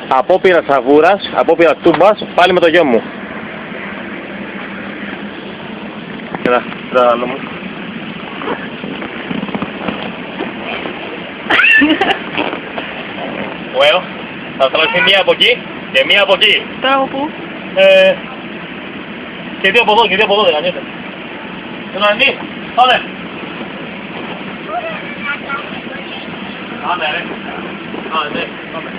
απόπειρα σαβούρας, απόπειρα τούμπας, πάλι με το γιο μου. Κοίτα, κοίτα άλλο μου. Bueno, θα τραβηθεί μία από εκεί και μία από εκεί. Τώρα από πού? Και δύο από εδώ, και δύο από εδώ, δεν ανιέται. Τον ανή, πάμε. Πάμε ρε. Ναι, πάμε.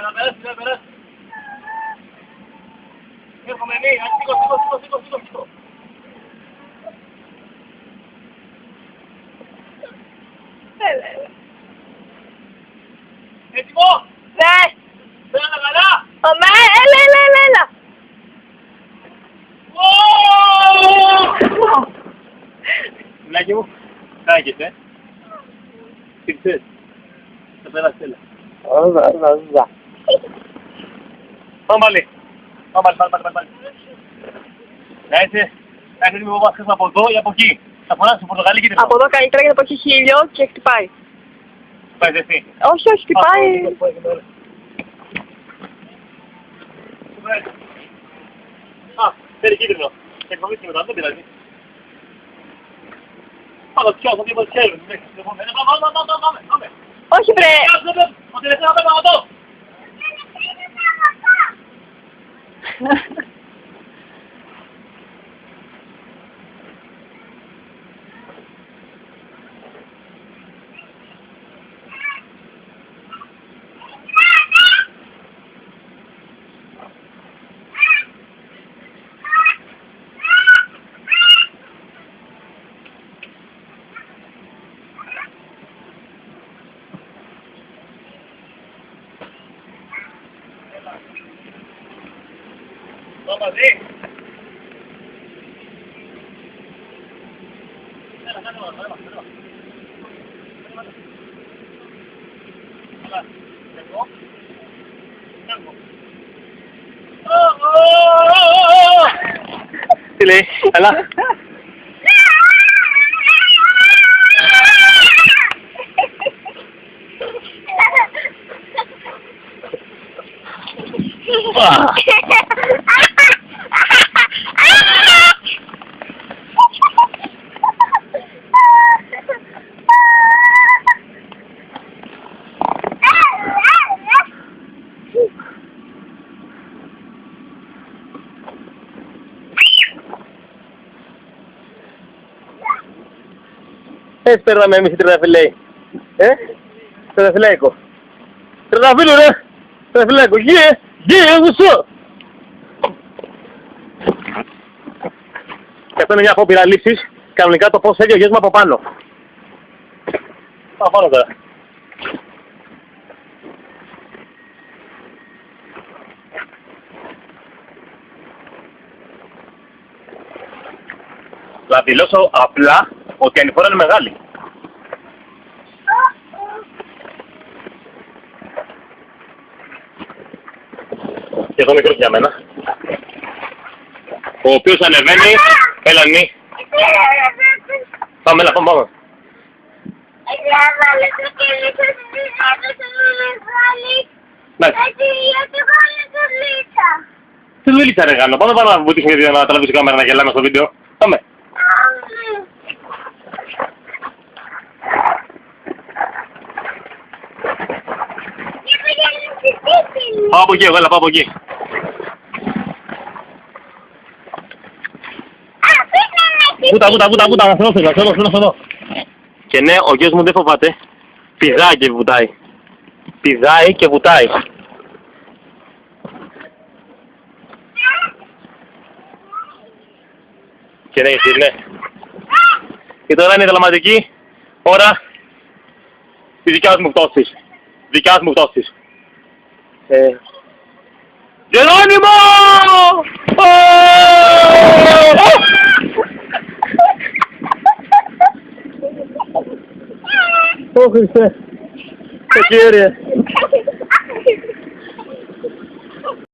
Να περάσει, να περάσει. Έρχομαι εμείς, σήκω. Έλα. Έτοιμο! Ναι. Πέρα καλά! Ωμέ, έλα. Μιλάκι μου, κάγεσαι. Τι ξέρεις, θα περάσει, έλα. Πάμε πάλι. Πάλι. Να είσαι έτοιμο που μας από εδώ ή από εκεί. Θα φωνάξεις στο Πορτογαλί και Από εδώ καλύτερα γιατί από εκεί χίλιο και χτυπάει. Πάει εσύ. Όχι, χτυπάει. Θέλει κίτρινο. Και φοβήθηκε μετά, δεν πειράζει. Πάμε πιάσω τίποτα χέρι. Πάμε. Όχι βρε. Ο τελευταίος απέναντι από εδώ. Πάμε μαζί. Έλα. Εγώ. Τι λέει, έλα. Έτσι παίρναμε εμείς οι τρεδαφυλαίοι. Τρεδαφυλαίικο. Τρεδαφύλου ρε! Τρεδαφυλαίικο. What's up? Και αυτό είναι μια απόπειρα λήψης. Κανονικά το πώς έγινε ο γιος μου από πάνω. Πάω πάνω τώρα. Θα δηλώσω απλά ότι η ανηφόρα είναι μεγάλη. Και εδώ μικρός για μένα. Ο οποίος ανεβαίνει, έλα νη. Πάμε, έλα, πάμε. Τι δουλίτσα ρε κάνω, πάμε να βουτήσουμε να τραβήσει κάμερα να γελάμε στο βίντεο. Πάμε. Πάω από εκεί, έλα, πάω από εκεί. Βούτα, να σε δώσω εδώ. Και ναι, ο γιος μου δεν φοβάται. Πηδάει και βουτάει. Πηδάει και βουτάει. Και ναι, εσύ, ναι. Και τώρα είναι η δραματική ώρα της δικιάς μου πτώσης. Δικιάς μου πτώσης. Γερόνιμο! Ω Χριστέ! Κύριε!